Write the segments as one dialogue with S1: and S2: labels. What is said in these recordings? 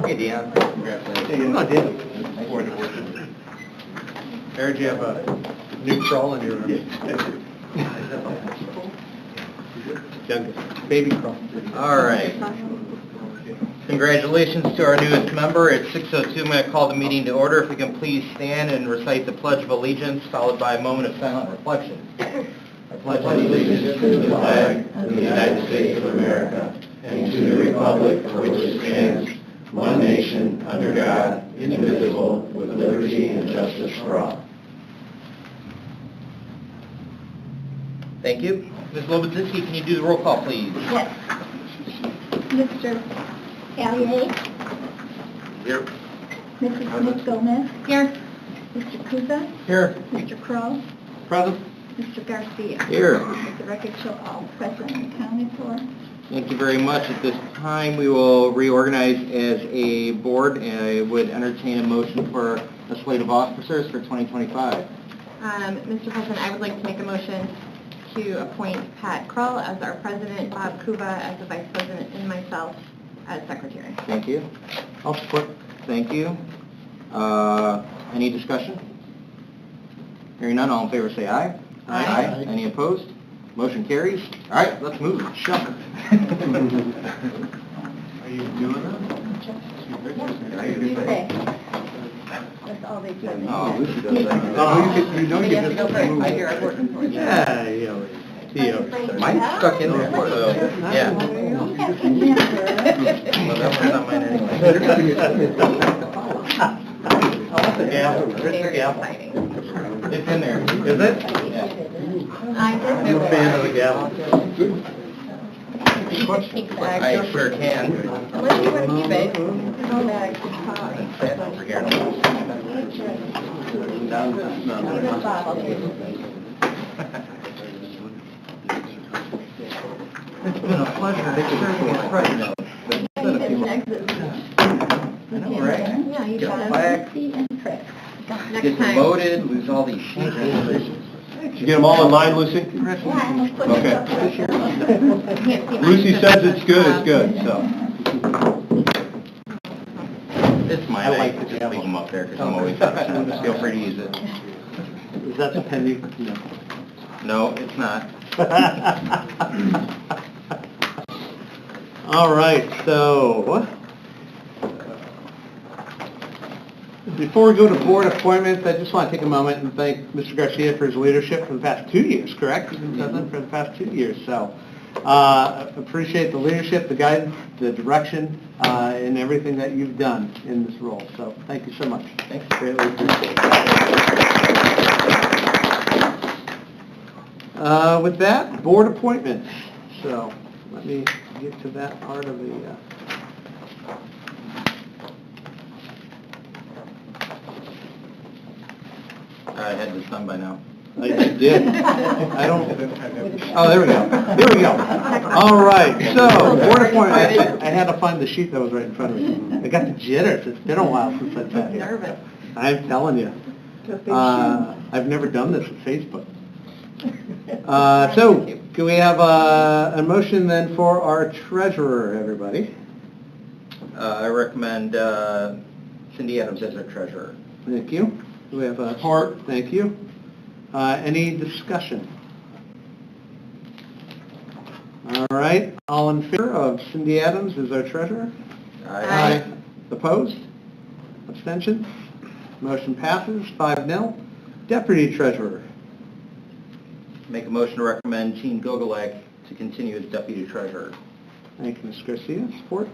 S1: Hey, Deanna. Congratulations.
S2: No, Dan.
S1: I heard you have a new crawl in your room. Youngest. Baby crawl. All right. Congratulations to our newest member. At 6:02, I'm going to call the meeting to order. If we can please stand and recite the Pledge of Allegiance, followed by a moment of silent reflection. I pledge allegiance to the flag of the United States of America and to the republic for which it stands, one nation, under God, indivisible, with liberty and justice for all. Thank you. Ms. Lobazinski, can you do the roll call, please?
S3: Yes. Mr. Allier?
S1: Here.
S3: Mrs. Smith Gomez? Here. Mr. Kuza?
S1: Here.
S3: Mr. Crow?
S1: Present.
S3: Mr. Garcia?
S1: Here.
S3: The record show all present and accounted for.
S1: Thank you very much. At this time, we will reorganize as a board, and I would entertain a motion for a slate of officers for 2025.
S4: Mr. President, I would like to make a motion to appoint Pat Krull as our president, Bob Kuba as the vice president, and myself as secretary.
S1: Thank you. I'll support. Thank you. Any discussion? Hearing none, all in favor say aye.
S4: Aye.
S1: Any opposed? Motion carries. All right, let's move. Shuck. Are you doing that?
S3: That's all they do.
S1: Oh, Lucy does that.
S2: You know you can just move.
S4: I hear I'm working for you.
S1: Yeah, mine's stuck in there, so, yeah. Well, that one's not mine anyway. The gavel. Where's the gavel? It's in there. Is it? Yeah.
S4: I'm
S1: I'm a fan of the gavel. I sure can.
S4: Unless you want to keep it.
S1: Sit over here. It's been a pleasure to serve you as president. I know, right?
S4: Yeah, you
S1: Get a
S4: got it.
S1: plaque,
S4: Next
S1: get
S4: time.
S1: demoted, lose all these sheets.
S2: Did you get them all in line, Lucy?
S3: Okay.
S2: Lucy says it's good, so.
S1: It's mine. I like to just leave them up there because I'm always absent. Just feel free to use it.
S2: Is that the penny?
S1: No, it's not.
S2: All right, so before we go to board appointments, I just want to take a moment and thank Mr. Garcia for his leadership for the past 2 years, correct? He's been president for the past 2 years, so appreciate the leadership, the guidance, the direction, and everything that you've done in this role. So thank you so much.
S1: Thanks. Greatly appreciate it.
S2: With that, board appointments. So let me get to that part of the...
S1: I had this done by now.
S2: I did. I don't... Oh, there we go. There we go. All right, so, board appointment. I had to find the sheet that was right in front of me. I got the jitters. It's been a while since I've been here.
S4: Nervous.
S2: I'm telling you. I've never done this with Facebook. So, can we have a motion then for our treasurer, everybody?
S1: I recommend Cindy Adams as our treasurer.
S2: Thank you. Do we have a support? Thank you. Any discussion? All right. All in favor of Cindy Adams as our treasurer?
S4: Aye.
S2: Opposed? Abstentions? Motion passes 5-0. Deputy treasurer.
S1: Make a motion to recommend Gene Gogolak to continue as deputy treasurer.
S2: Thank you, Ms. Garcia. Support?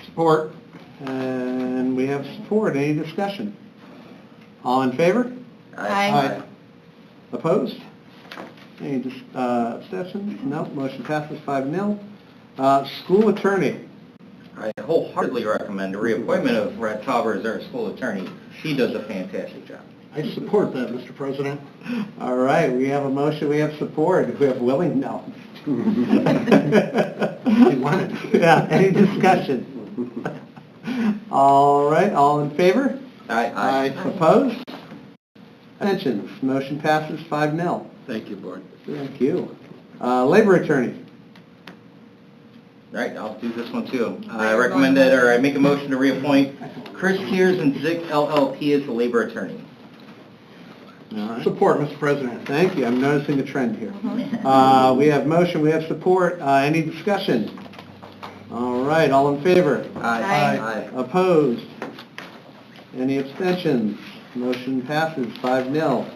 S2: Support. And we have support. Any discussion? All in favor?
S4: Aye.
S2: Opposed? Any abstentions? No. Motion passes 5-0. School attorney.
S1: I wholeheartedly recommend the reappointment of Brad Tauber as our school attorney. She does a fantastic job.
S2: I support that, Mr. President. All right, we have a motion, we have support. We have willing, no. Yeah, any discussion? All right, all in favor?
S1: Aye.
S2: Opposed? Abstentions? Motion passes 5-0.
S1: Thank you, Board.
S2: Thank you. Labor attorney.
S1: All right, I'll do this one too. I make a motion to reappoint Chris Tears and Zick LLP as the labor attorney.
S2: All right.
S5: Support, Mr. President.
S2: Thank you. I'm noticing a trend here. We have motion, we have support. Any discussion? All right, all in favor?
S4: Aye.
S2: Opposed? Any abstentions? Motion passes 5-0.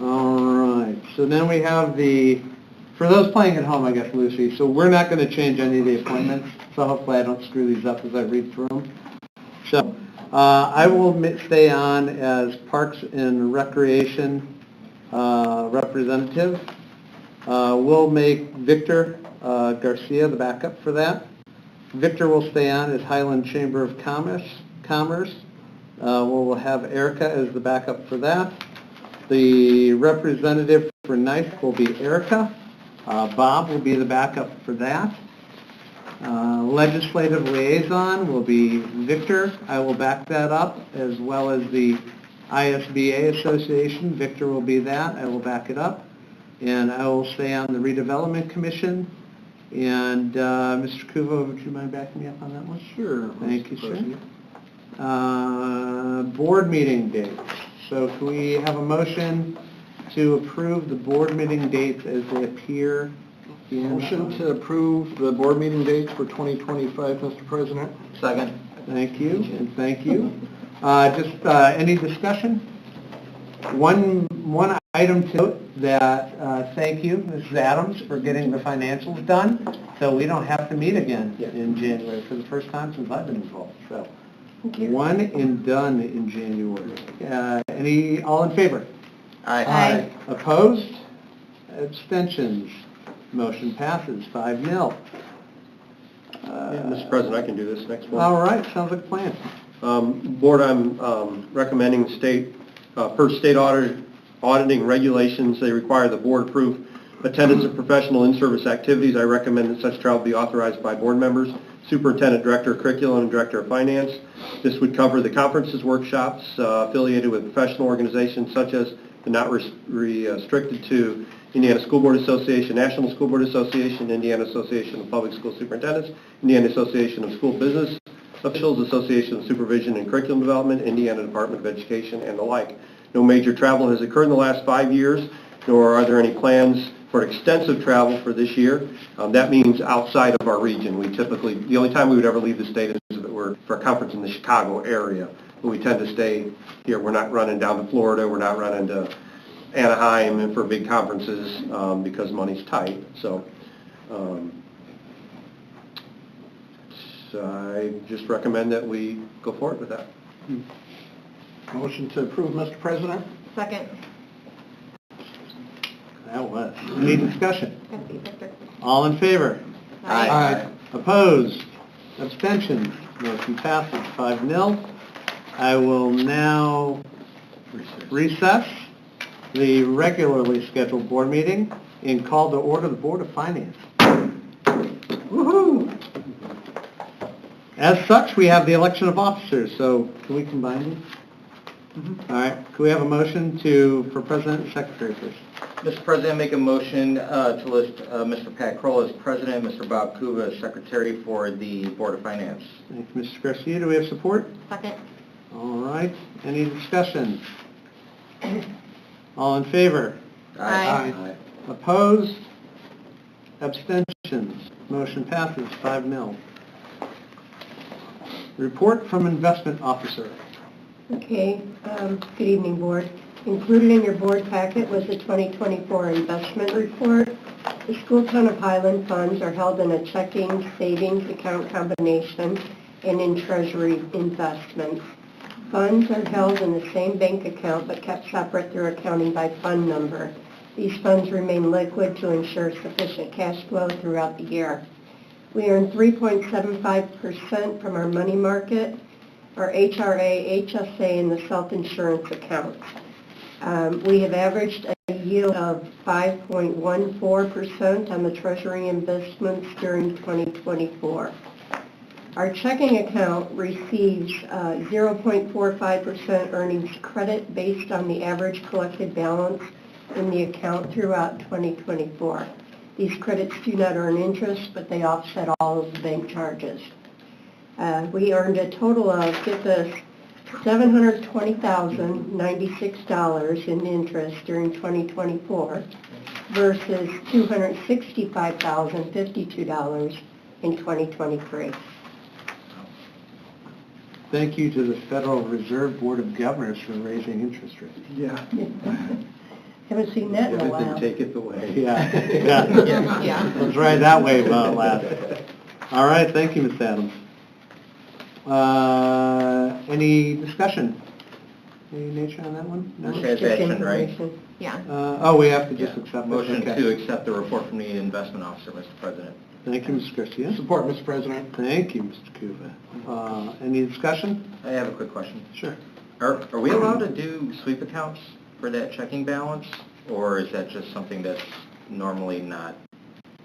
S2: All right, so then we have for those playing at home, I guess, Lucy, so we're not going to change any of the appointments, so hopefully I don't screw these up as I read through them. So I will stay on as Parks and Recreation representative. We'll make Victor Garcia the backup for that. Victor will stay on as Highland Chamber of Commerce. We'll have Erica as the backup for that. The representative for NISEC will be Erica. Bob will be the backup for that. Legislative Liaison will be Victor. I will back that up, as well as the ISBA Association. Victor will be that. I will back it up. And I will stay on the Redevelopment Commission. And Mr. Kuvo, would you mind backing me up on that one?
S5: Sure.
S2: Thank you, sir. Board meeting dates. So can we have a motion to approve the board meeting dates as they appear in...
S5: Motion to approve the board meeting dates for 2025, Mr. President.
S1: Second.
S2: Thank you, and thank you. Any discussion? One item to note that, thank you, Mrs. Adams, for getting the financials done, so we don't have to meet again in January for the first time since I've been involved. So, one and done in January. All in favor?
S1: Aye.
S2: Opposed? Abstentions? Motion passes 5-0.
S6: Mr. President, I can do this next one.
S2: All right, sounds like a plan.
S6: Board, I'm recommending per state auditing regulations, they require the board approve attendance of professional in-service activities. I recommend that such travel be authorized by board members, Superintendent, Director of Curriculum, and Director of Finance. This would cover the conferences, workshops affiliated with professional organizations such as, but not restricted to, Indiana School Board Association, National School Board Association, Indiana Association of Public School Superintendents, Indiana Association of School Business Officials, Association of Supervision and Curriculum Development, Indiana Department of Education, and the like. No major travel has occurred in the last 5 years, nor are there any plans for extensive travel for this year. That means outside of our region. We typically, the only time we would ever leave the state is if it were for a conference in the Chicago area. But we tend to stay here. We're not running down to Florida. We're not running to Anaheim for big conferences because money's tight. So I just recommend that we go forward with that.
S5: Motion to approve, Mr. President.
S4: Second.
S2: That was. Any discussion?
S4: Gotta be Victor.
S2: All in favor?
S1: Aye.
S2: Opposed? Abstentions? Motion passes 5-0. I will now recess the regularly scheduled board meeting and call to order the Board of Finance. Woohoo! As such, we have the election of officers, so can we combine these? All right, can we have a motion for President and Secretary, please?
S1: Mr. President, make a motion to list Mr. Pat Kroll as President, Mr. Bob Kuva as Secretary for the Board of Finance.
S2: Thank you, Mr. Garcia. Do we have support?
S4: Second.
S2: All right, any discussion? All in favor?
S4: Aye.
S2: Opposed? Abstentions? Motion passes 5-0. Report from Investment Officer.
S7: Okay, good evening, Board. Included in your board packet was the 2024 investment report. The school town of Highland funds are held in a checking savings account combination and in treasury investments. Funds are held in the same bank account but kept separate through accounting by fund number. These funds remain liquid to ensure sufficient cash flow throughout the year. We earn 3.75% from our money market, our HRA, HSA, and the self-insurance accounts. We have averaged a yield of 5.14% on the Treasury investments during 2024. Our checking account receives 0.45% earnings credit based on the average collected balance in the account throughout 2024. These credits do not earn interest, but they offset all of the bank charges. We earned a total of, get this, $720,096 in interest during 2024 versus $265,052 in 2023.
S2: Thank you to the Federal Reserve Board of Governors for raising interest rates.
S6: Yeah.
S7: Haven't seen that in a while.
S6: Take it away.
S2: Yeah.
S4: Yeah.
S2: Let's ride that wave last. All right, thank you, Ms. Adams. Any discussion? Any nature on that one? No?
S1: Transaction, right?
S4: Yeah.
S2: Oh, we have to just accept it.
S1: Motion
S2: Okay.
S1: to accept the report from the investment officer, Mr. President.
S2: Thank you, Mr. Garcia.
S5: Support, Mr. President.
S2: Thank you, Mr. Kuva. Any discussion?
S1: I have a quick question.
S2: Sure.
S1: Are we allowed to do sweep accounts for that checking balance, or is that just something that's normally not?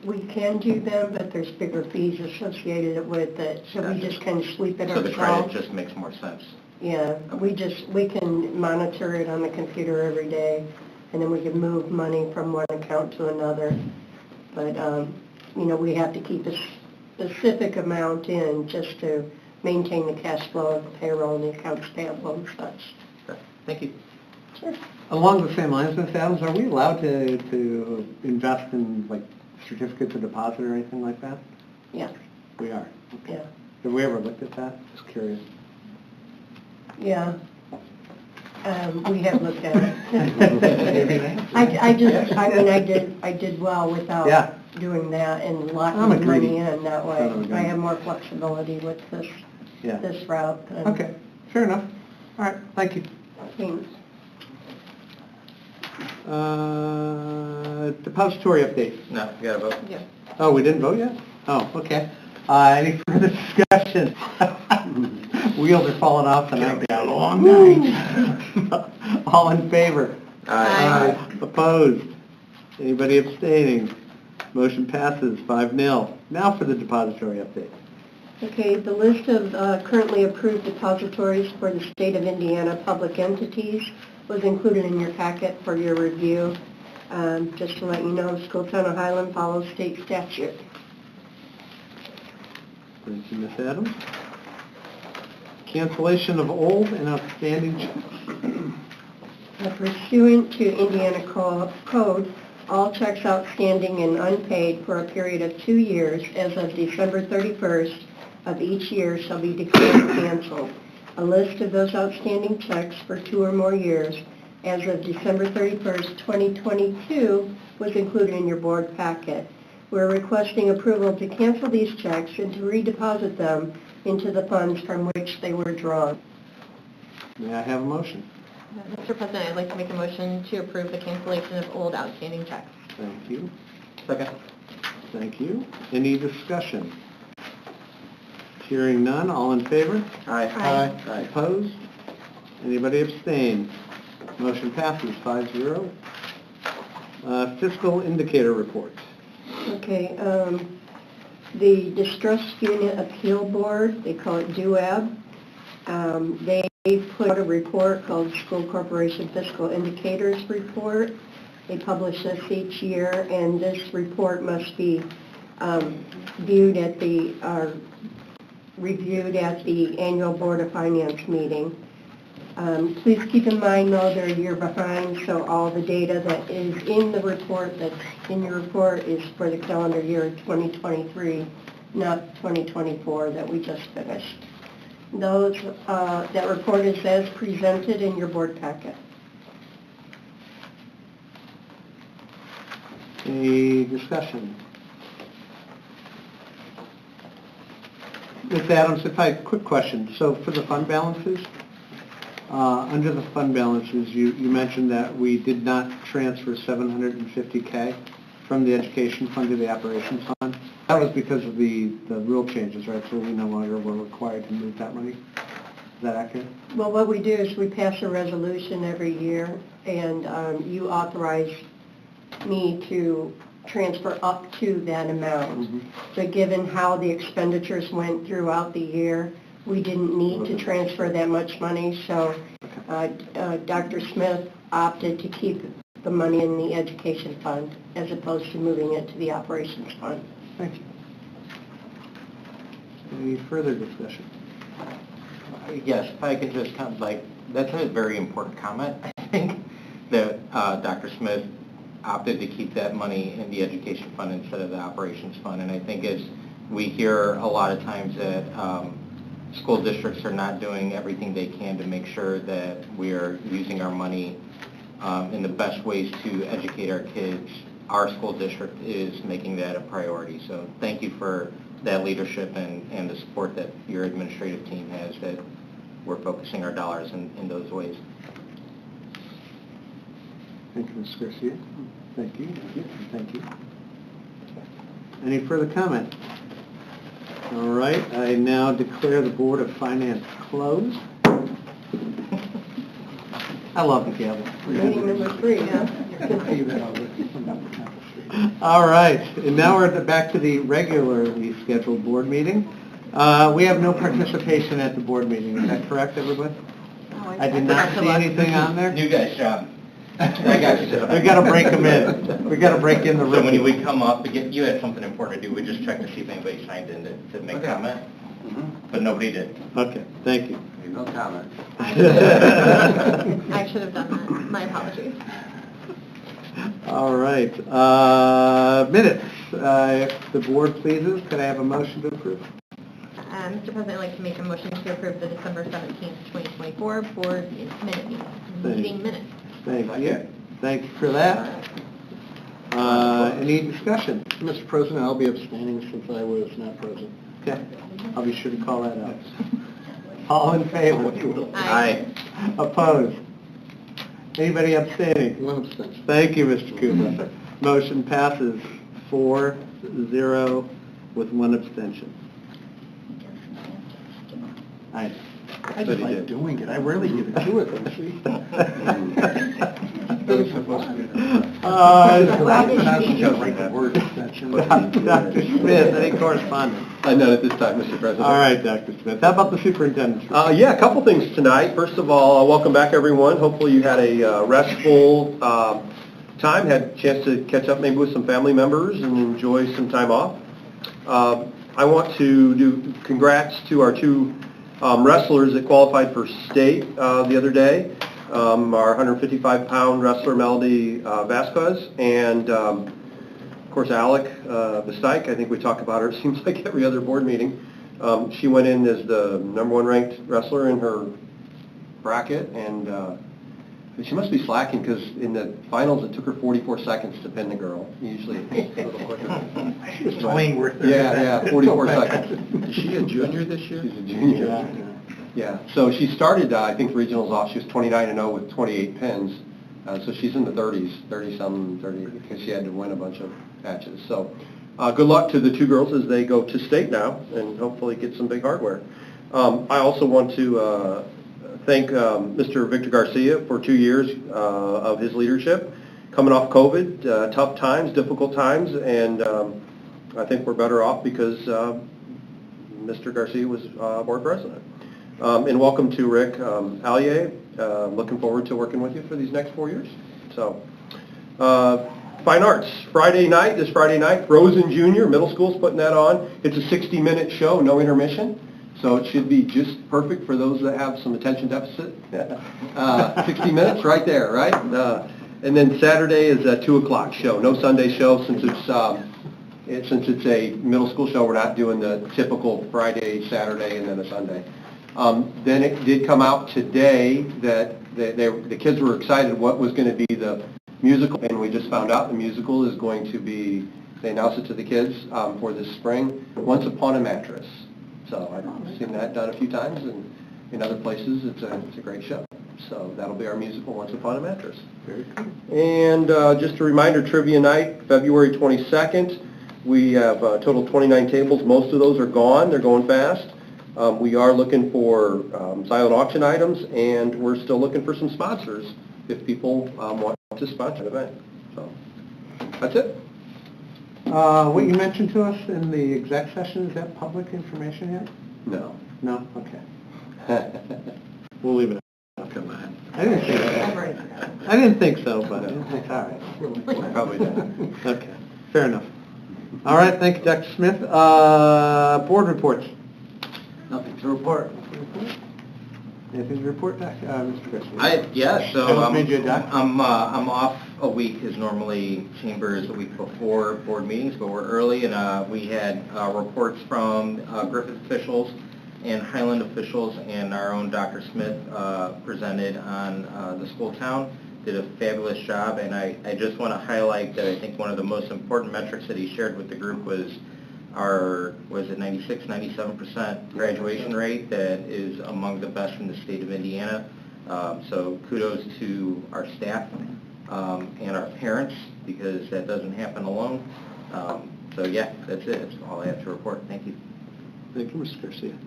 S7: We can do them, but there's bigger fees associated with it, so we just kind of sweep it
S1: So the credit
S7: ourselves.
S1: just makes more sense?
S7: Yeah, we can monitor it on the computer every day, and then we can move money from one account to another. But, we have to keep a specific amount in just to maintain the cash flow of the payroll and the accounts payable and such.
S1: Okay. Thank you.
S7: Sure.
S2: Along the same lines, Ms. Adams, are we allowed to invest in, like, certificates of deposit or anything like that?
S7: Yeah,
S2: We are. Okay.
S7: yeah,
S2: Have we ever looked at that? Just curious.
S7: yeah. We have looked at it.
S2: Maybe not.
S7: I did well without
S2: Yeah.
S7: doing that and
S2: I'm
S7: locking
S2: a
S7: the
S2: greedy
S7: money in that way.
S2: son of a gun.
S7: I have more flexibility with
S2: Yeah.
S7: this route. and
S2: Okay, fair enough. All right, thank you.
S7: things.
S2: Depository update.
S1: No, we got to vote.
S4: Yeah.
S2: Oh, we didn't vote yet? Oh, okay. Any further discussion? Wheels are falling off tonight. Got a long night. All in favor?
S4: Aye.
S2: Opposed? Anybody abstaining? Motion passes 5-0. Now for the depository update.
S7: Okay, the list of currently approved depositories for the state of Indiana public entities was included in your packet for your review. Just to let you know, School Town of Highland follows state statute.
S2: Thank you, Ms. Adams. Cancellation of old and outstanding checks.
S7: Pursuant to Indiana Code, all checks outstanding and unpaid for a period of 2 years as of December 31st of each year shall be declared canceled. A list of those outstanding checks for 2 or more years as of December 31st, 2022 was included in your board packet. We're requesting approval to cancel these checks and to redeposit them into the funds from which they were drawn.
S2: May I have a motion?
S4: Mr. President, I'd like to make a motion to approve the cancellation of old outstanding checks.
S2: Thank you.
S1: Second.
S2: Thank you. Any discussion? Hearing none, all in favor?
S1: Aye.
S2: Aye. Opposed? Anybody abstain? Motion passes 5-0. Fiscal indicator report.
S7: Okay, the Distress Unit Appeal Board, they call it DUAB, they put out a report called School Corporation Fiscal Indicators Report. They publish this each year, and this report must be reviewed at the annual Board of Finance meeting. Please keep in mind, though, they're a year behind, so all the data that is in the report, that's in your report, is for the calendar year 2023, not 2024 that we just finished. That report is as presented in your board packet.
S2: Any discussion? Ms. Adams, quick question. So for the fund balances, under the fund balances, you mentioned that we did not transfer $750K from the education fund to the operations fund. That was because of the rule changes, right? So we no longer were required to move that money. Is that accurate?
S7: Well, what we do is we pass a resolution every year, and you authorize me to transfer up to that amount.
S2: Mm-hmm.
S7: But given how the expenditures went throughout the year, we didn't need to transfer that much money, so Dr. Smith opted to keep the money in the education fund as opposed to moving it to the operations fund.
S2: Thank you. Any further discussion?
S1: Yes, if I could just that's a very important comment, I think, that Dr. Smith opted to keep that money in the education fund instead of the operations fund. And I think as we hear a lot of times that school districts are not doing everything they can to make sure that we are using our money in the best ways to educate our kids, our school district is making that a priority. So thank you for that leadership and the support that your administrative team has, that we're focusing our dollars in those ways.
S2: Thank you, Ms. Garcia. Thank you. Thank you. Any further comment? All right, I now declare the Board of Finance closed. I love the gavel.
S7: Meeting number 3, yeah.
S2: All right, and now we're back to the regularly scheduled board meeting. We have no participation at the board meeting, is that correct, everybody? I did not see anything on there.
S1: New guy's job. I got you.
S2: We got to break them in. We got to break in the room.
S1: So when we come up, you had something important to do, we just checked to see if anybody signed in to make comment, but nobody did.
S2: Okay, thank you.
S1: No comment.
S4: I should have done that. My apologies.
S2: All right, minutes. If the board pleases, could I have a motion to approve?
S4: Mr. President, I'd like to make a motion to approve the December 17th, 2024 board meeting minutes.
S2: Thank you. Thank you for that. Any discussion?
S5: Mr. President, I'll be abstaining since I was not present.
S2: Okay, I'll be sure to call that out. All in favor?
S4: Aye.
S2: Opposed? Anybody abstaining?
S5: One abstention.
S2: Thank you, Mr. Cooper. Motion passes 4-0 with one abstention. Aye.
S5: I just like doing it. I rarely get to do it, though, see?
S2: Dr. Smith, any correspondence?
S6: None at this time, Mr. President.
S2: All right, Dr. Smith. How about the superintendent's report?
S6: Yeah, a couple things tonight. First of all, welcome back, everyone. Hopefully you had a restful time, had a chance to catch up maybe with some family members and enjoy some time off. I want to do congrats to our two wrestlers that qualified for state the other day. Our 155-pound wrestler, Melody Vasquez, and of course, Alec Bastike. I think we talk about her, it seems like every other board meeting. She went in as the #1 ranked wrestler in her bracket, and she must be slacking because in the finals it took her 44 seconds to pin the girl. Usually it's a little quicker.
S2: She was playing worth
S6: Yeah, 44 seconds.
S5: Is she a junior this year?
S6: She's a junior. Yeah, so she started, I think, regionals off, she was 29-0 with 28 pins. So she's in the 30s, 30-some, 30, because she had to win a bunch of matches. So good luck to the two girls as they go to state now and hopefully get some big hardware. I also want to thank Mr. Victor Garcia for 2 years of his leadership. Coming off COVID, tough times, difficult times, and I think we're better off because Mr. Garcia was board president. And welcome to Rick Allier. Looking forward to working with you for these next 4 years. So, Fine Arts, this Friday night, Frozen Junior, middle school's putting that on. It's a 60-minute show, no intermission. So it should be just perfect for those that have some attention deficit. 60 minutes right there, right? And then Saturday is a 2 o'clock show, no Sunday show since it's a middle school show. We're not doing the typical Friday, Saturday, and then a Sunday. Then it did come out today that the kids were excited what was going to be the musical, and we just found out the musical is going to be, they announced it to the kids for this spring, Once Upon a Mattress. So I've seen that done a few times, and in other places it's a great show. So that'll be our musical, Once Upon a Mattress.
S2: Very cool.
S6: And just a reminder, Trivia Night, February 22nd. We have a total of 29 tables. Most of those are gone. They're going fast. We are looking for silent auction items, and we're still looking for some sponsors if people want to sponsor an event. So that's it.
S2: What you mentioned to us in the exec session, is that public information yet?
S6: No.
S2: No? Okay. We'll leave it.
S5: Come on.
S2: I didn't say that. I didn't think so, but it's all right.
S1: Probably not.
S2: Okay, fair enough. All right, thank you, Dr. Smith. Board reports.
S1: Nothing to report.
S2: Anything to report, Mr. Garcia?
S1: Yeah, so
S2: I almost made you a doc.
S1: I'm off a week, because normally chamber is a week before board meetings, but we're early, and we had reports from Griffith officials and Highland officials, and our own Dr. Smith presented on the school town. Did a fabulous job, and I just want to highlight that I think one of the most important metrics that he shared with the group was our, was it 96, 97% graduation rate that is among the best in the state of Indiana. So kudos to our staff and our parents, because that doesn't happen alone. So yeah, that's it. That's all I have to report. Thank you.
S2: Thank you, Mr. Garcia.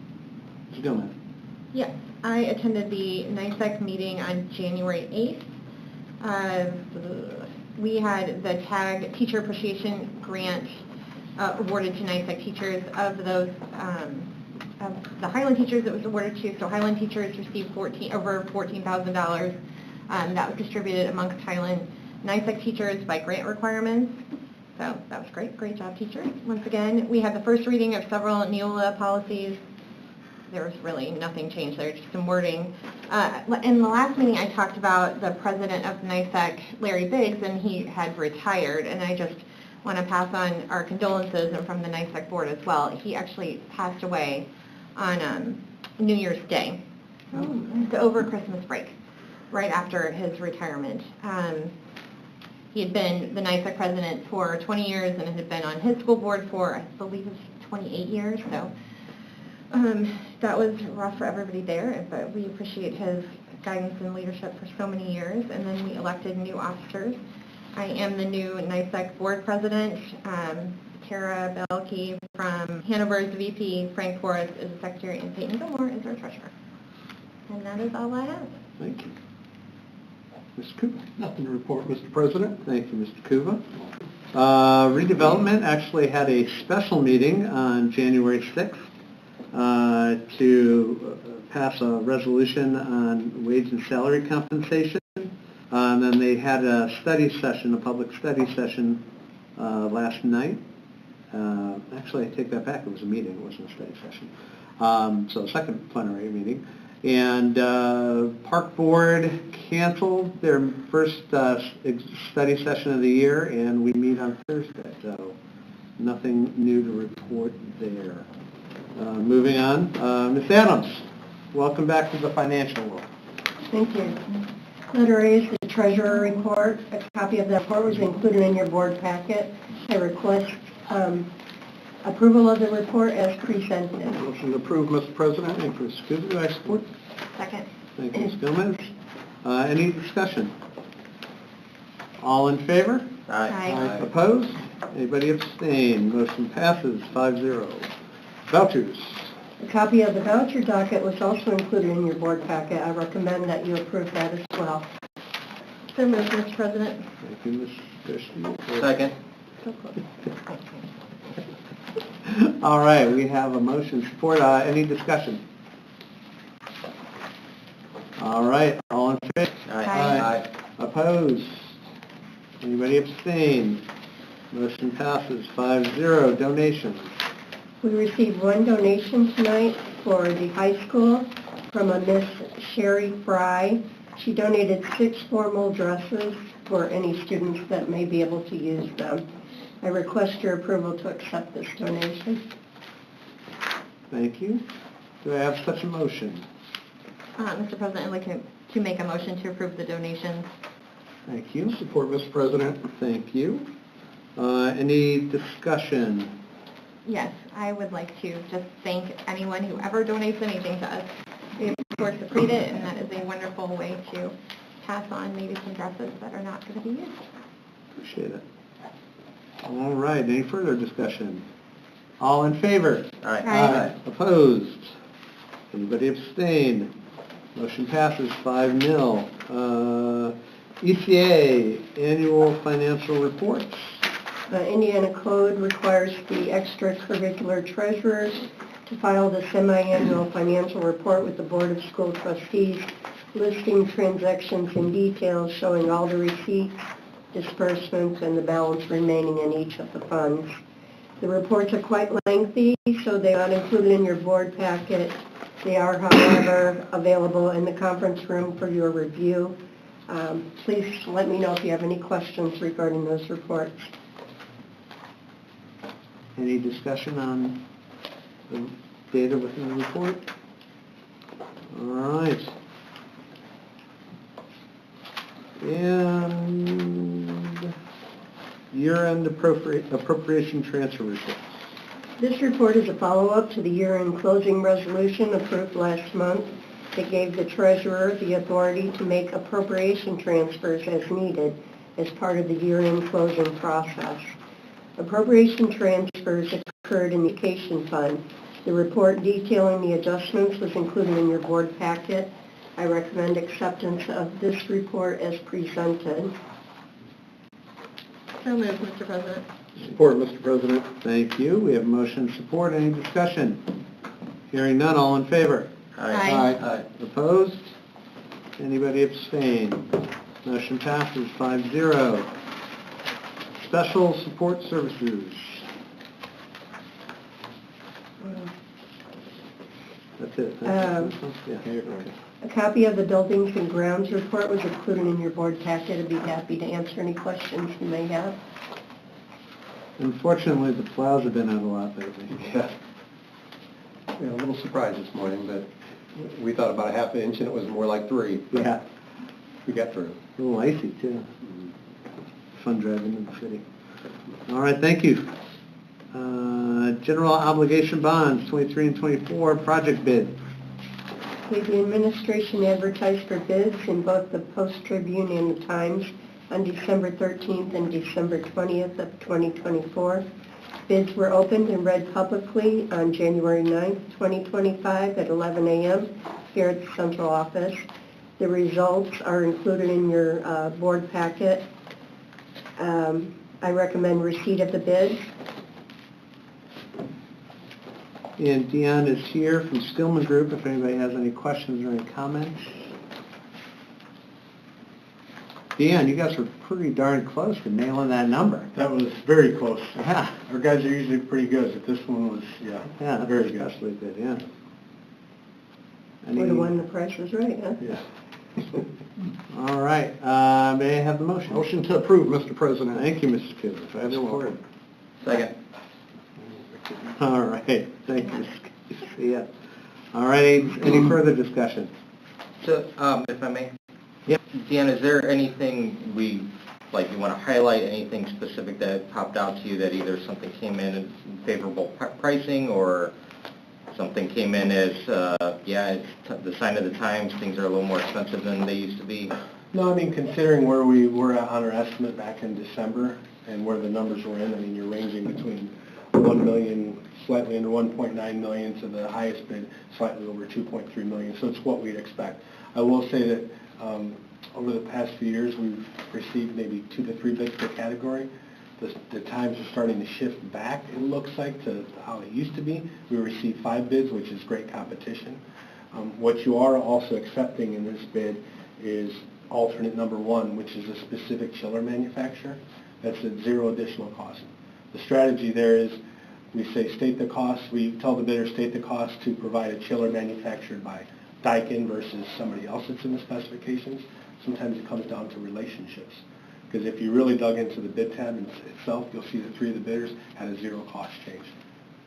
S2: Mr. Gilman.
S4: Yes, I attended the NISEC meeting on January 8th. We had the TAG Teacher Appreciation Grant awarded to NISEC teachers. Of those, of the Highland teachers it was awarded to, so Highland teachers received over $14,000. That was distributed amongst Highland NISEC teachers by grant requirements. So that was great. Great job, teachers. Once again, we had the first reading of several Neola policies. There was really nothing changed there, just some wording. In the last meeting, I talked about the president of NISEC, Larry Biggs, and he had retired, and I just want to pass on our condolences and from the NISEC board as well. He actually passed away on New Year's Day, over Christmas break, right after his retirement. He had been the NISEC president for 20 years and had been on his school board for, I believe, 28 years, so that was rough for everybody there, but we appreciate his guidance and leadership for so many years. And then we elected new officers. I am the new NISEC board president. Tara Belke from Hanover is the VP, Frank Forrest is the secretary, and Peyton Gilmore is our treasurer. And that is all I have.
S2: Thank you. Mr. Cooper.
S5: Nothing to report, Mr. President.
S2: Thank you, Mr. Kuva. Redevelopment actually had a special meeting on January 6th to pass a resolution on wage and salary compensation. And then they had a study session, a public study session last night. Actually, I take that back. It was a meeting. It wasn't a study session. So second plenary meeting. And Park Board canceled their first study session of the year, and we meet on Thursday. So nothing new to report there. Moving on, Ms. Adams, welcome back to the financial world.
S7: Thank you. Letter A is the treasurer report. A copy of that report was included in your board packet. I request approval of the report as presented.
S5: Motion to approve, Mr. President.
S2: Thank you, Mr. Kuva. Do I support?
S4: Second.
S2: Thank you, Ms. Gomez. Any discussion? All in favor?
S4: Aye.
S2: Opposed? Anybody abstain? Motion passes 5-0. Vouchers.
S7: A copy of the voucher docket was also included in your board packet. I recommend that you approve that as well.
S4: So moved, Mr. President.
S2: Thank you, Ms. Garcia.
S1: Second.
S4: So close.
S2: All right, we have a motion support. Any discussion? All right, all in favor?
S4: Aye.
S2: Opposed? Anybody abstain? Motion passes 5-0. Donations.
S7: We received one donation tonight for the high school from a Miss Sherry Fry. She donated 6 formal dresses for any students that may be able to use them. I request your approval to accept this donation.
S2: Thank you. Do I have such a motion?
S4: Mr. President, I'd like to make a motion to approve the donations.
S2: Thank you.
S5: Support, Mr. President.
S2: Thank you. Any discussion?
S4: Yes, I would like to just thank anyone who ever donates anything to us. We of course appreciate it, and that is a wonderful way to pass on maybe some dresses that are not going to be used.
S2: Appreciate it. All right, any further discussion? All in favor?
S4: Aye.
S2: Opposed? Anybody abstain? Motion passes 5-0. ECA, annual financial reports.
S7: Indiana Code requires the extracurricular treasurers to file the semi-annual financial report with the Board of School Trustees listing transactions in detail, showing all the receipts, disbursements, and the balance remaining in each of the funds. The reports are quite lengthy, so they are not included in your board packet. They are, however, available in the conference room for your review. Please let me know if you have any questions regarding those reports.
S2: Any discussion on the data within the report? All right. And year-end appropriation transfer reports.
S7: This report is a follow-up to the year-end closing resolution approved last month. It gave the treasurer the authority to make appropriation transfers as needed as part of the year-end closing process. Appropriation transfers occurred in the education fund. The report detailing the adjustments was included in your board packet. I recommend acceptance of this report as presented.
S4: So moved, Mr. President.
S5: Support, Mr. President.
S2: Thank you. We have motion and support. Any discussion? Hearing none, all in favor?
S4: Aye.
S2: Opposed? Anybody abstain? Motion passes 5-0. Special support services. That's it. Yeah, here you go.
S7: A copy of the Buildings and Grounds report was included in your board packet. I'd be happy to answer any questions you may have.
S2: Unfortunately, the plows have been out a lot lately.
S6: Yeah. A little surprised this morning, but we thought about a half inch and it was more like 3.
S2: Yeah.
S6: We got through.
S2: A little icy, too. Fun driving in the city. All right, thank you. General obligation bonds, 23 and 24, project bid.
S7: The administration advertised for bids in both the Post-Tribune and the Times on December 13th and December 20th of 2024. Bids were opened and read publicly on January 9th, 2025 at 11 a.m. here at the central office. The results are included in your board packet. I recommend receipt of the bids.
S2: And Dion is here from Stillman Group if anybody has any questions or any comments. Dion, you guys were pretty darn close to nailing that number.
S8: That was very close.
S2: Yeah.
S8: Our guys are usually pretty good, but this one was,
S2: Yeah,
S8: very good.
S2: especially good, yeah.
S7: Would have won the Price is Right, huh?
S8: Yeah.
S2: All right, may I have the motion?
S5: Motion to approve, Mr. President.
S2: Thank you, Mr. Kibble. Do I have support?
S1: Second.
S2: All right, thank you. Yeah. All right, any further discussion?
S1: So, if I may? Yep. Dan, is there anything you want to highlight, anything specific that popped out to you that either something came in favorable pricing or something came in as, it's the sign of the times, things are a little more expensive than they used to be?
S8: No, I mean, considering where we were at on our estimate back in December and where the numbers were in, I mean, you're ranging between 1 million, slightly under 1.9 million to the highest bid, slightly over 2.3 million. So it's what we'd expect. I will say that over the past few years, we've received maybe 2 to 3 bids per category. The times are starting to shift back, it looks like, to how it used to be. We received 5 bids, which is great competition. What you are also accepting in this bid is alternate number 1, which is a specific chiller manufacturer. That's at 0 additional cost. The strategy there is we say state the cost, we tell the bidder state the cost to provide a chiller manufactured by Daikin versus somebody else that's in the specifications. Sometimes it comes down to relationships. Because if you really dug into the bid tab itself, you'll see that 3 of the bidders had a 0 cost change.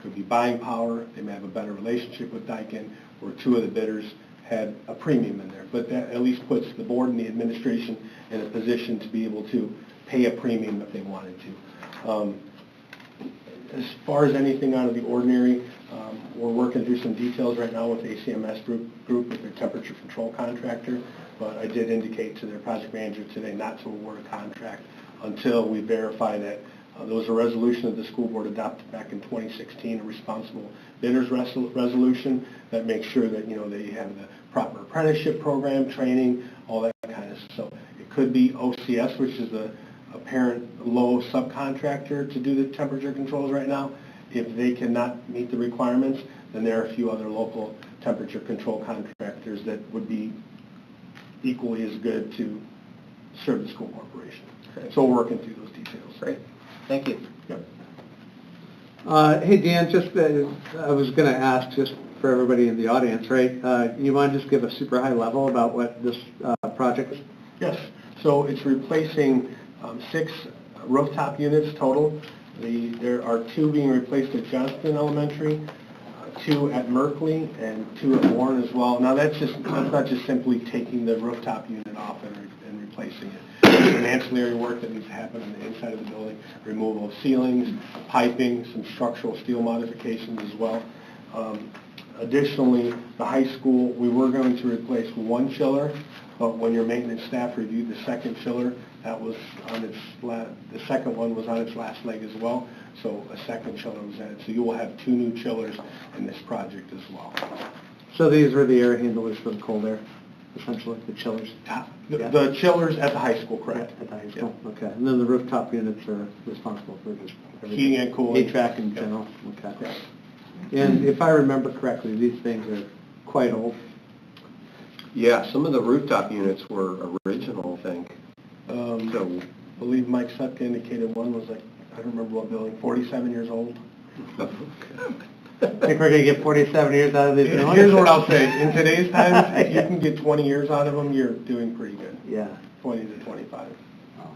S8: Could be buying power, they may have a better relationship with Daikin, or 2 of the bidders had a premium in there. But that at least puts the board and the administration in a position to be able to pay a premium if they wanted to. As far as anything out of the ordinary, we're working through some details right now with ACMS group with their temperature control contractor, but I did indicate to their project manager today not to award a contract until we verify that there was a resolution that the school board adopted back in 2016, a responsible bidders resolution that makes sure that they have the proper apprenticeship program, training, all that kind of stuff. So it could be OCS, which is the apparent low subcontractor to do the temperature controls right now. If they cannot meet the requirements, then there are a few other local temperature control contractors that would be equally as good to serve the school corporation.
S1: Okay.
S8: So we're working through those details.
S1: Great. Thank you.
S8: Yep.
S2: Hey, Dan, just, I was going to ask, just for everybody in the audience, right, you want to just give a super high level about what this project is?
S8: Yes, so it's replacing 6 rooftop units total. There are 2 being replaced at Johnston Elementary, 2 at Merkley, and 2 at Warren as well. Now that's not just simply taking the rooftop unit off and replacing it. There's some ancillary work that needs to happen on the inside of the building, removal of ceilings, piping, some structural steel modifications as well. Additionally, the high school, we were going to replace 1 chiller, but when your maintenance staff reviewed the second chiller, that was on its the second one was on its last leg as well, so a second chiller was added. So you will have 2 new chillers in this project as well.
S2: So these were the air handlers for the cold air, essentially, the chillers?
S8: The chillers at the high school, correct?
S2: At the high school, okay. And then the rooftop units are responsible for just everything?
S8: Heating and cooling.
S2: HVAC in general, okay. And if I remember correctly, these things are quite old.
S6: Yeah, some of the rooftop units were original, I think. So,
S8: I believe Mike Sutka indicated one was like, I don't remember what building, 47 years old.
S2: I think we're going to get 47 years out of these new ones?
S8: Here's what I'll say, in today's times, if you can get 20 years out of them, you're doing pretty good.
S2: Yeah.
S8: 20 to 25.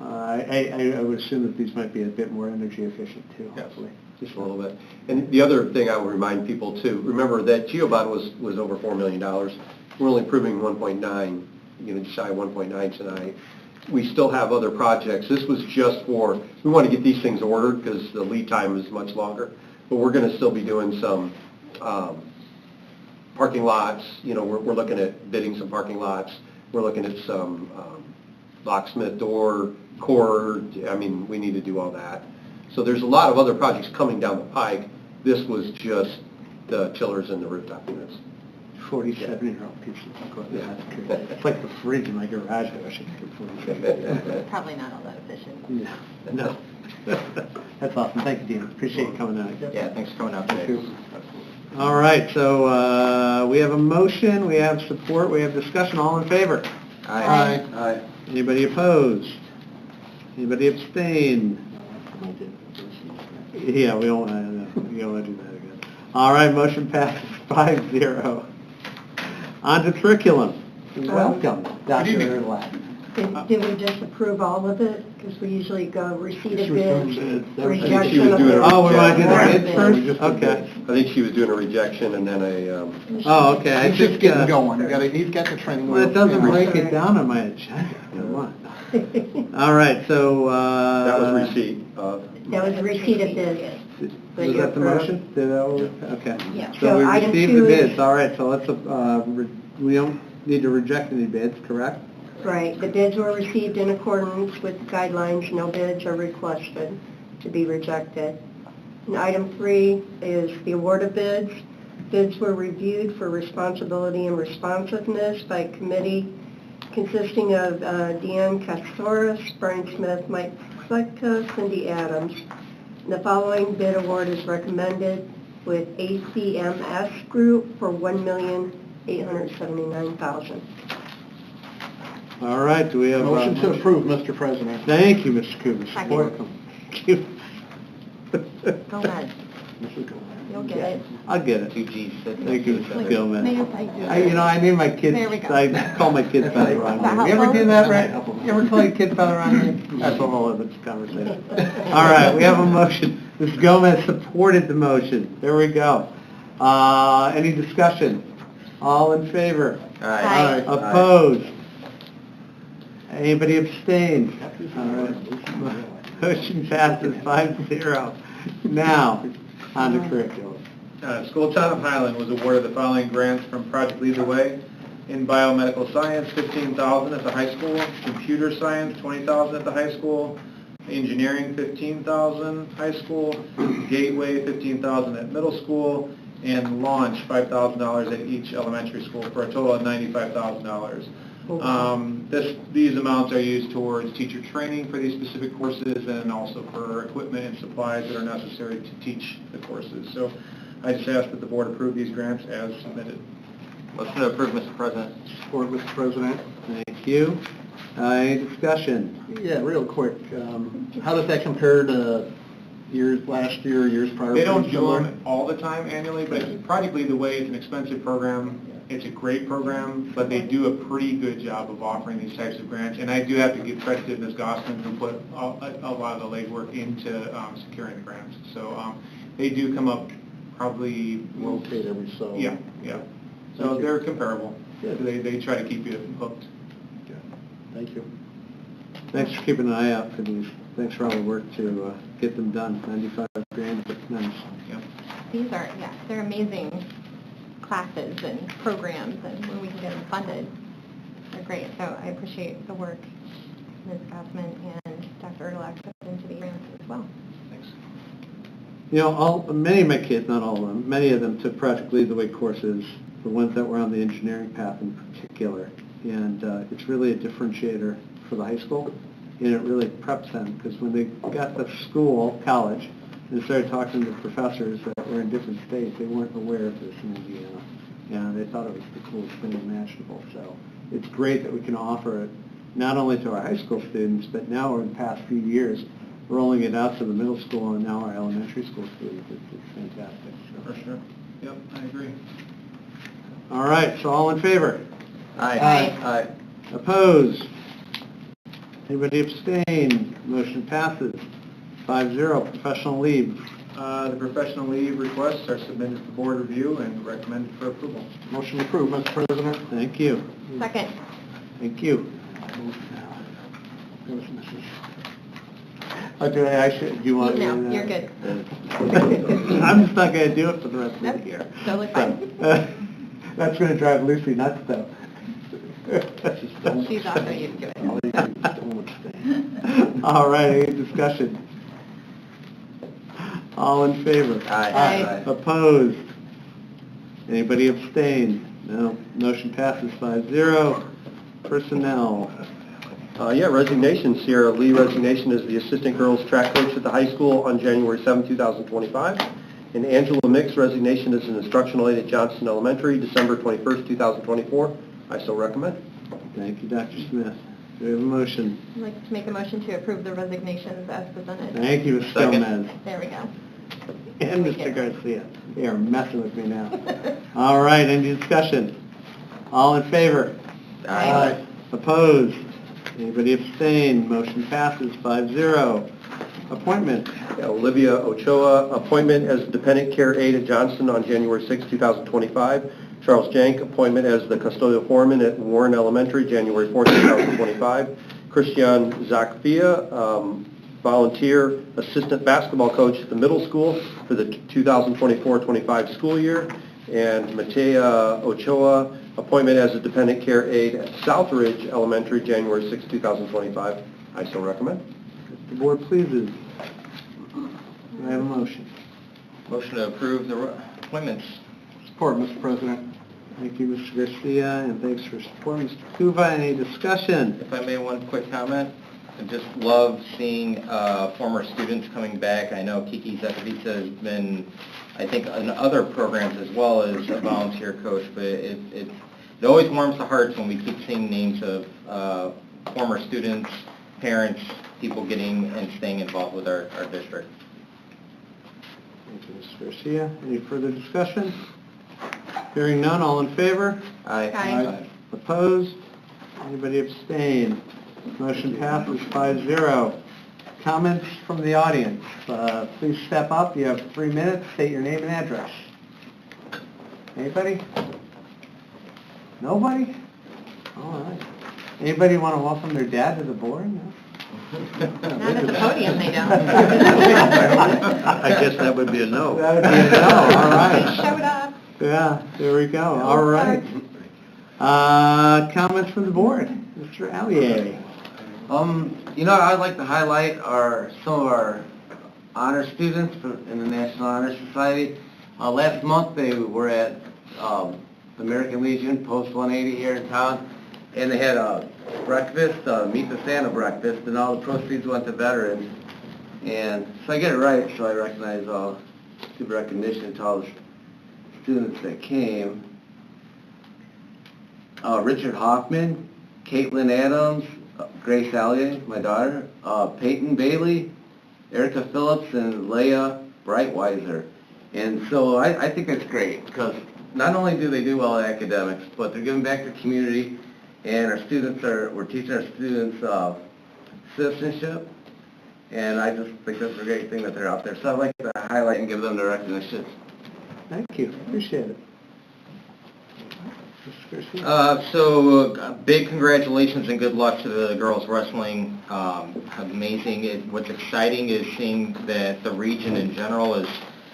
S2: I would assume that these might be a bit more energy efficient too,
S6: Yes.
S2: hopefully.
S6: just a little bit. And the other thing I would remind people too, remember that GeoBond was over $4 million. We're only approving 1.9, just shy of 1.9 tonight. We still have other projects. This was just for, we want to get these things ordered because the lead time is much longer. But we're going to still be doing some parking lots. We're looking at bidding some parking lots. We're looking at some locksmith door, cord. We need to do all that. So there's a lot of other projects coming down the pike. This was just the chillers and the rooftop units.
S2: 47-year-old piece of equipment.
S6: Yeah.
S2: That's crazy. It's like the fridge in my garage. I wish I could get 47.
S4: Probably not all that efficient.
S2: No. That's awesome. Thank you, Dean. Appreciate you coming out.
S1: Yeah, thanks for coming out today.
S2: All right, so we have a motion, we have support, we have discussion. All in favor?
S1: Aye.
S6: Aye.
S2: Anybody opposed? Anybody abstain? Yeah, we don't want to do that again. All right, motion passes 5-0. On to curriculum. Welcome, Dr. Erlatt.
S7: Did we just approve all of it? Because we usually go receipt of bids,
S6: she
S7: rejection
S6: was
S7: of
S6: doing
S7: bids.
S6: it.
S2: Oh, we want to do the
S7: Award
S2: bids
S7: bids.
S2: first? Okay.
S6: I think she was doing a rejection and then a,
S2: Oh, okay. I
S5: He's just
S2: think,
S5: getting going. He's got the training.
S2: Well, it doesn't
S5: wheels.
S2: break it down on my agenda. Come on. All right, so,
S6: that was receipt of.
S7: That was a receipt of bids.
S2: Was that the motion? Okay.
S7: Yeah.
S2: So
S7: So
S2: we
S7: item
S2: received the
S7: 2 is-
S2: bids, all right, so let's, we don't need to reject any bids, correct?
S7: Right, the bids were received in accordance with guidelines, no bids are requested to be rejected. And item 3 is the award of bids. Bids were reviewed for responsibility and responsiveness by a committee consisting of Deanne Castoris, Brian Smith, Mike Fletka, Cindy Adams. And the following bid award is recommended with ACMS Group for $1,879,000.
S2: All right, do we have?
S5: Motion to approve, Mr. President.
S2: Thank you, Mr. Cooper.
S4: Second.
S2: Welcome. Thank you.
S4: Go ahead. You'll get it.
S2: I'll get it.
S1: 2 G's.
S2: Thank you, Mr. Gilman.
S4: Mayor, thank you.
S2: I name my kids,
S4: There we go.
S2: I call my kids by the wrong
S4: Is that
S2: name. You ever
S4: helpful?
S2: do that, right? You ever call your kids by the wrong name? That's a whole other conversation. All right, we have a motion. Ms. Gomez supported the motion. There we go. Any discussion? All in favor?
S4: Aye.
S2: Opposed? Anybody abstained? All right. Motion passes 5-0. Now, on to curriculum.
S9: School Town of Highland was awarded the following grants from Project Lead the Way. In biomedical science, $15,000 at the high school. Computer science, $20,000 at the high school. Engineering, $15,000 high school. Gateway, $15,000 at middle school. And Launch, $5,000 at each elementary school for a total of $95,000. These amounts are used towards teacher training for these specific courses and also for equipment and supplies that are necessary to teach the courses. So I just ask that the board approve these grants as submitted.
S1: Motion to approve, Mr. President.
S2: Support, Mr. President. Thank Thank you. Any discussion?
S5: Yeah, real quick, how does that compare to years, last year, years prior?
S9: They don't
S5: Pretty
S9: do
S5: similar?
S9: them all the time annually, but Project Lead the Way is an expensive program. It's a great program, but they do a pretty good job of offering these types of grants. And I do have to give credit to Ms. Gossman, who put a lot of the legwork into securing the grants. So they do come up probably...
S5: Rotate every so...
S9: Yeah. So they're comparable.
S5: Good.
S9: They try to keep you hooked.
S5: Thank you.
S2: Thanks for keeping an eye out for these. Thanks for all the work to get them done. 95 grand, but nice.
S9: Yep.
S4: These are, they're amazing classes and programs, and when we can get them funded, they're great. So I appreciate the work Ms. Gossman and Dr. Erdelak put into the grants as well.
S9: Thanks.
S2: You know, many of my kids, not all of them, many of them took Project Lead the Way courses, the ones that were on the engineering path in particular. And it's really a differentiator for the high school, and it really preps them, because when they got to school, college, and started talking to professors that were in different states, they weren't aware of this in Indiana, and they thought it was the coolest thing imaginable. So it's great that we can offer it not only to our high school students, but now over the past few years, rolling it out to the middle school and now our elementary school students. It's fantastic. So.
S9: For sure. Yep, I agree.
S2: All right, so all in favor?
S1: Aye.
S2: Opposed? Anybody abstain? Motion passes. 5-0, professional leave.
S9: The professional leave requests are submitted for board review and recommended for approval.
S5: Motion approved, Mr. President.
S2: Thank you.
S4: Second.
S2: Thank you. Do you want to do
S4: No,
S2: that?
S4: you're good.
S2: I'm just not going to do it for the rest of
S4: Nope,
S2: the year.
S4: totally fine.
S2: That's going to drive Lucy nuts, though.
S4: She's also used to it.
S2: All right, any discussion? All in favor?
S4: Aye.
S2: Opposed? Anybody abstain? No. Motion passes 5-0. Personnel.
S6: Resignation. Sierra Lee resignation as the assistant girls track coach at the high school on January 7, 2025. And Angela Mix resignation as an instructional aide at Johnston Elementary, December 21st, 2024. I so recommend.
S2: Thank you, Dr. Smith. Do we have a motion?
S4: I'd like to make a motion to approve the resignations as presented.
S2: Thank you, Ms.
S1: Second.
S2: Gomez.
S4: There we go.
S2: And Mr. Garcia. They are messing with me now. All right, any discussion? All in favor?
S4: Aye.
S2: Opposed? Anybody abstain? Motion passes 5-0. Appointment.
S6: Olivia Ochoa, appointment as dependent care aide at Johnston on January 6, 2025. Charles Jank, appointment as the custodial foreman at Warren Elementary, January 4, 2025. Christian Zakfia, volunteer assistant basketball coach at the middle school for the 2024-25 school year. And Matea Ochoa, appointment as a dependent care aide at Southridge Elementary, January 6, 2025. I so recommend.
S2: The board pleases. Do I have a motion?
S1: Motion to approve the appointments.
S5: Support, Mr. President.
S2: Thank you, Mr. Garcia, and thanks for supporting Mr. Kuva. Any discussion?
S1: If I may, one quick comment. I just love seeing former students coming back. I know Kiki Zakavica has been, I think, in other programs as well as a volunteer coach, but it always warms the hearts when we keep seeing names of former students, parents, people getting and staying involved with our district.
S2: Thank you, Mr. Garcia. Any further discussion? Hearing none, all in favor?
S4: Aye.
S2: Opposed? Anybody abstain? Motion passes 5-0. Comments from the audience. Please step up. You have 3 minutes. State your name and address. Anybody? Nobody? All right. Anybody want to welcome their dad to the board? No?
S4: Not at the podium, they don't.
S6: I guess that would be a no.
S2: That would be a no. All
S4: They
S2: right.
S4: showed up.
S2: Yeah, there we go. All right. Comments from the board. Mr. Allier.
S10: I'd like to highlight some of our honor students in the National Honor Society. Last month they were at the American Legion, Post 180 here in town, and they had a breakfast, Meet the Santa breakfast, and all the proceeds went to veterans. And so I get it right, so I recognize give recognition to all the students that came. Richard Hoffman Caitlin Adams, Grace Allier, my daughter, Peyton Bailey, Erica Phillips, and Leah Brightweiser. And so I think that's great, because not only do they do well in academics, but they're giving back to the community, and we're teaching our students citizenship, and I just think that's a great thing that they're out there. So I'd like to highlight and give them the recognition.
S2: Thank you, appreciate it. Mr. Garcia?
S1: Big congratulations and good luck to the girls wrestling. Amazing. What's exciting is seeing that the region in general is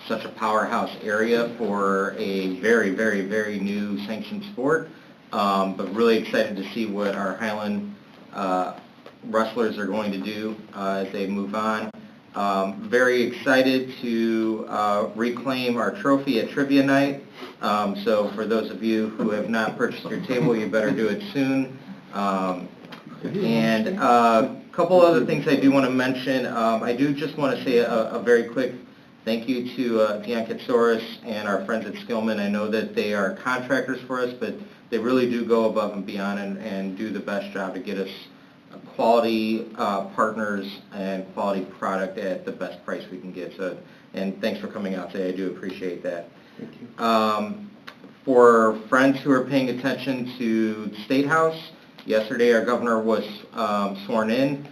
S1: such a powerhouse area for a very, very, very new sanctioned sport. But really excited to see what our Highland wrestlers are going to do as they move on. Very excited to reclaim our trophy at Trivia Night. So for those of you who have not purchased your table, you better do it soon. And a couple other things I do want to mention. I do just want to say a very quick thank you to Dion Katsoris and our friends at Skillman. I know that they are contractors for us, but they really do go above and beyond and do the best job to get us quality partners and quality product at the best price we can get. So, and thanks for coming out today. I do appreciate that.
S2: Thank you.
S1: For friends who are paying attention to the State House, yesterday our governor was sworn in.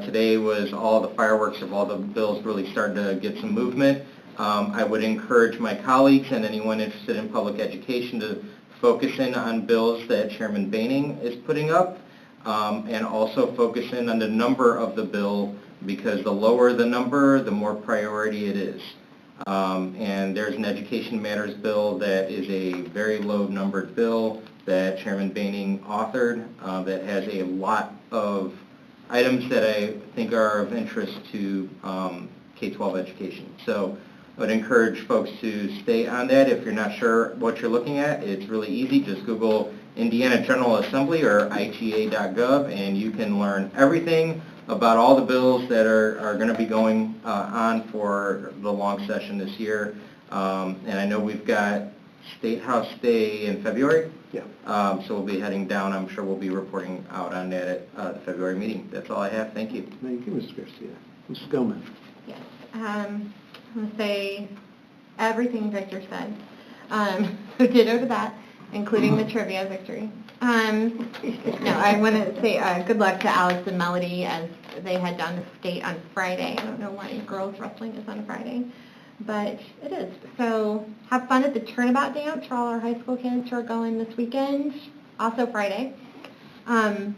S1: Today was all the fireworks of all the bills really starting to get some movement. I would encourage my colleagues and anyone interested in public education to focus in on bills that Chairman Boehning is putting up, and also focus in on the number of the bill, because the lower the number, the more priority it is. And there's an Education Matters bill that is a very low numbered bill that Chairman Boehning authored that has a lot of items that I think are of interest to K-12 education. So I would encourage folks to stay on that. If you're not sure what you're looking at, it's really easy. Just Google Indiana General Assembly or IGA.gov, and you can learn everything about all the bills that are going to be going on for the long session this year. And I know we've got State House Day in February.
S2: Yeah.
S1: So we'll be heading down. I'm sure we'll be reporting out on that at the February meeting. That's all I have. Thank you.
S2: Thank you, Mr. Garcia. Ms. Skillman.
S4: Yes. I'm going to say everything Victor said. Ditto to that, including the trivia victory. No, I want to say good luck to Alex and Melody as they head down to state on Friday. I don't know why girls wrestling is on Friday, but it is. So have fun at the Turnabout Dance for all our high school kids who are going this weekend, also Friday. I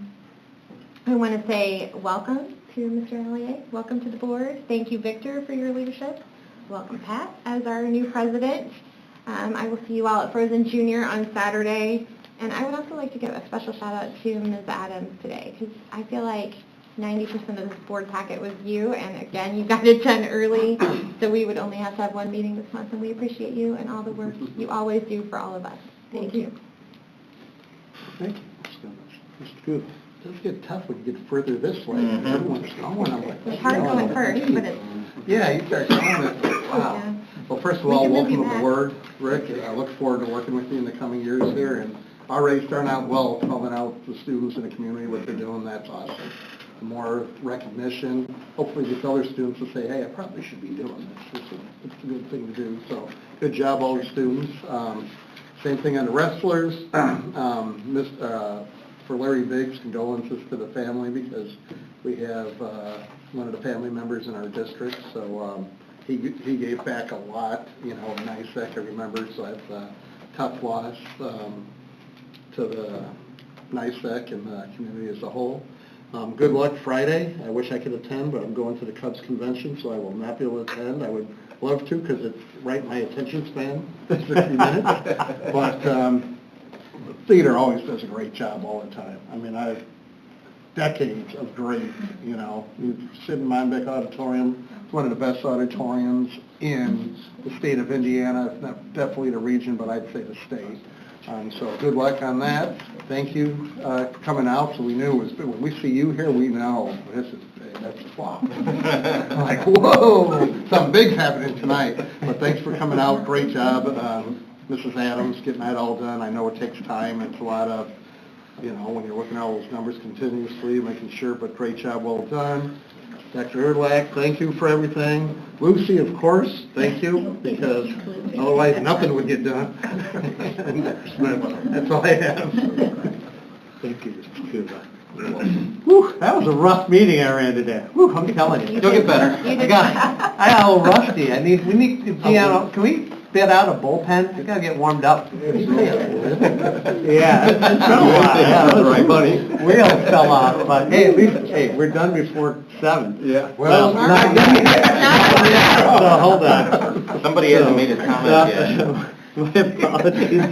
S4: want to say welcome to Mr. Allier. Welcome to the board. Thank you, Victor, for your leadership. Welcome, Pat, as our new president. I will see you all at Frozen Junior on Saturday. And I would also like to give a special shout out to Ms. Adams today, because I feel like 90% of this board packet was you, and again, you got it done early, so we would only have to have one meeting this month, and we appreciate you and all the work you always do for all of us. Thank you.
S2: Thank you, Mr. Good. It does get tough when you get further this way. Everyone's going. I'm like,
S4: It's hard going first, but it's...
S2: Yeah, you start going. Wow.
S4: Yeah.
S2: Well, first of all, welcome aboard, Rick. I look forward to working with you in the coming years here, and already starting out well, calling out the students in the community, what they're doing. That's awesome. The more recognition, hopefully the other students will say, hey, I probably should be doing this. It's a good thing to do. So good job, all the students. Same thing on the wrestlers. For Larry Biggs, condolences to the family, because we have one of the family members in our district. So he gave back a lot, NISEC, I remember. So that's a tough loss to the NISEC and the community as a whole. Good luck Friday. I wish I could attend, but I'm going to the Cubs convention, so I will not be able to attend. I would love to, because it's right in my attention span, 60 minutes. But theater always does a great job all the time. I mean, I've decades of great, you sit in Monbeck Auditorium. It's one of the best auditoriums in the state of Indiana. It's not definitely the region, but I'd say the state. So good luck on that. Thank you coming out. So we knew it was, when we see you here, we know that's a flop. Like, whoa, something big's happening tonight. But thanks for coming out. Great job, Mrs. Adams, getting that all done. I know it takes time. It's a lot of
S5: you know, when you're looking at all those numbers continuously, making sure, but great job, well done. Dr. Erlach, thank you for everything. Lucy, of course, thank you, because otherwise nothing would get done. That's all I have. Thank you, Mr. Kuba.
S2: Whew, that was a rough meeting I ran today. Whew, I'm telling you.
S1: You'll get better.
S2: I got a little rusty. We need to be out, can we bid out a bullpen? I gotta get warmed up. Yeah, it's been a while. Yeah,
S6: That's right, buddy.
S2: Wheels fell off, but hey, at least, hey, we're done before 7.
S6: Yeah.
S2: Well, so hold on.
S1: Somebody hasn't made his comment yet.
S2: My apologies to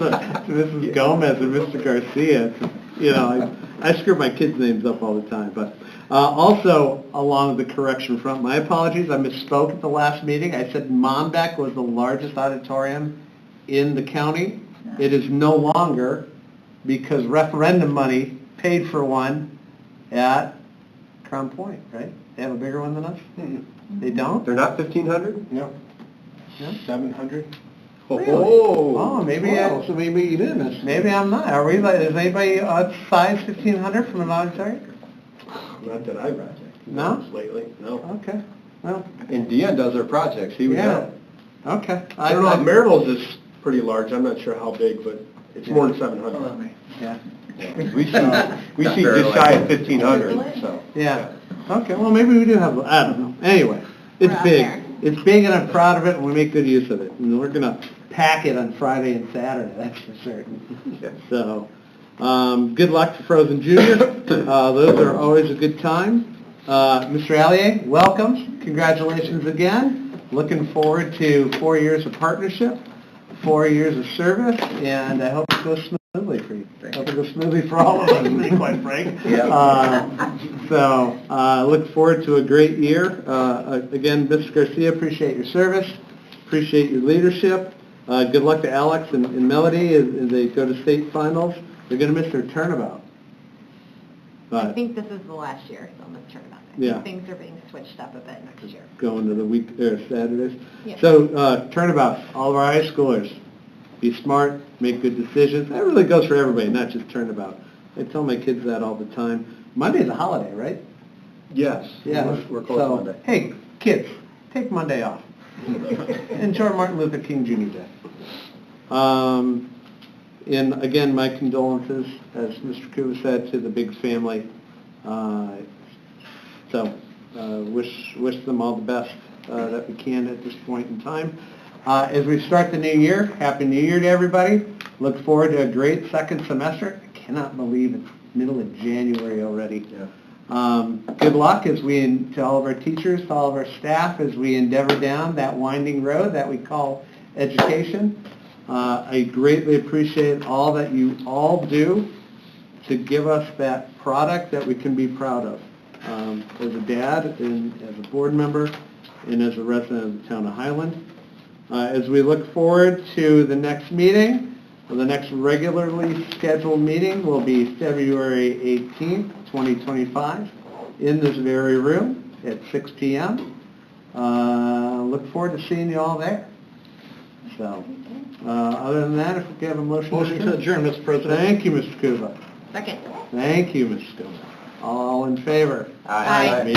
S2: Mrs. Gomez and Mr. Garcia. You know, I screw my kids' names up all the time, but also along the correction front, my apologies, I misspoke at the last meeting. I said Monbeck was the largest auditorium in the county. It is no longer, because referendum money paid for one at Crown Point, right? They have a bigger one than us? They don't?
S6: They're not 1,500?
S8: No. 700?
S2: Oh, maybe,
S5: So maybe you did miss.
S2: maybe I'm not. Are we, is anybody size 1,500 from an auditorium?
S6: Not that I've
S2: No?
S6: lately, no.
S2: Okay, well,
S6: And Deanne does their projects, he would
S2: yeah,
S6: know.
S2: okay.
S6: I don't know, if Maryville's is pretty large, I'm not sure how big, but it's more than 700.
S2: Yeah,
S6: We see just shy of 1,500, so.
S2: yeah. Okay, well, maybe we do have, I don't know. Anyway, it's
S4: We're out
S2: big.
S4: there.
S2: It's big and I'm proud of it and we make good use of it. And we're gonna pack it on Friday and Saturday, that's for certain.
S6: Yeah.
S2: So, good luck to Frozen Junior. Those are always a good time. Mr. Allier, welcome. Congratulations again. Looking forward to 4 years of partnership, 4 years of service, and I hope it goes smoothly for you. I hope it goes smoothly for all of us, to be quite frank. Look forward to a great year. Again, Mr. Garcia, appreciate your service, appreciate your leadership. Good luck to Alex and Melody as they go to state finals. They're going to miss their turnabout.
S4: I
S2: But
S4: think this is the last year, so I'm turnabout.
S2: Yeah.
S4: Things are being switched up a bit next year.
S2: going to the week Saturdays.
S4: Yeah.
S2: So turnabout, all of our high schoolers, be smart, make good decisions. That really goes for everybody, not just turnabout. I tell my kids that all the time. Monday's a holiday, right?
S6: Yes.
S2: Yeah.
S6: We're closed
S2: So,
S6: Monday.
S2: hey, kids, take Monday off. Enjoy Martin Luther King Jr. Day. And again, my condolences, as Mr. Kuba said, to the Biggs family. Wish them all the best that we can at this point in time. As we start the new year, Happy New Year to everybody. Look forward to a great second semester. I cannot believe it's middle of January already.
S6: Yeah.
S2: Good luck to all of our teachers, to all of our staff, as we endeavor down that winding road that we call education. I greatly appreciate all that you all do to give us that product that we can be proud of. As a dad, and as a board member, and as a resident of the town of Highland. As we look forward to the next meeting, the next regularly scheduled meeting will be February 18th, 2025, in this very room at 6 p.m. Look forward to seeing you all there. So, other than that, if we could have a motion.
S5: Motion to adjourn, Mr. President.
S2: Thank you, Mr. Kuba.
S4: Second.
S2: Thank you, Mr. Kuba. All in favor?
S4: Aye.